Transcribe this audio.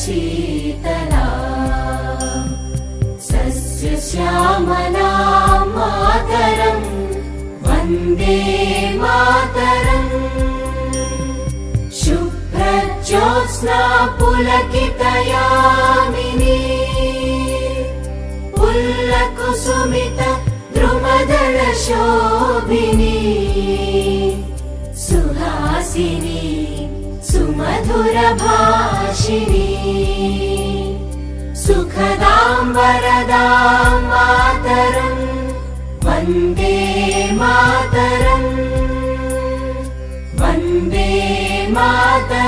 शीतला सस्यश्यामला मातरम् वन्दे मातरम् शुभ्रज्योत्स्ना पुलकितयामिनी पुल्लकुसुमित द्रुमदल शोभिनी सुहासिनी सुमधुर भाषिणी सुखदां वरदां मातरम् वन्दे मातरम् वन्दे मातरम्।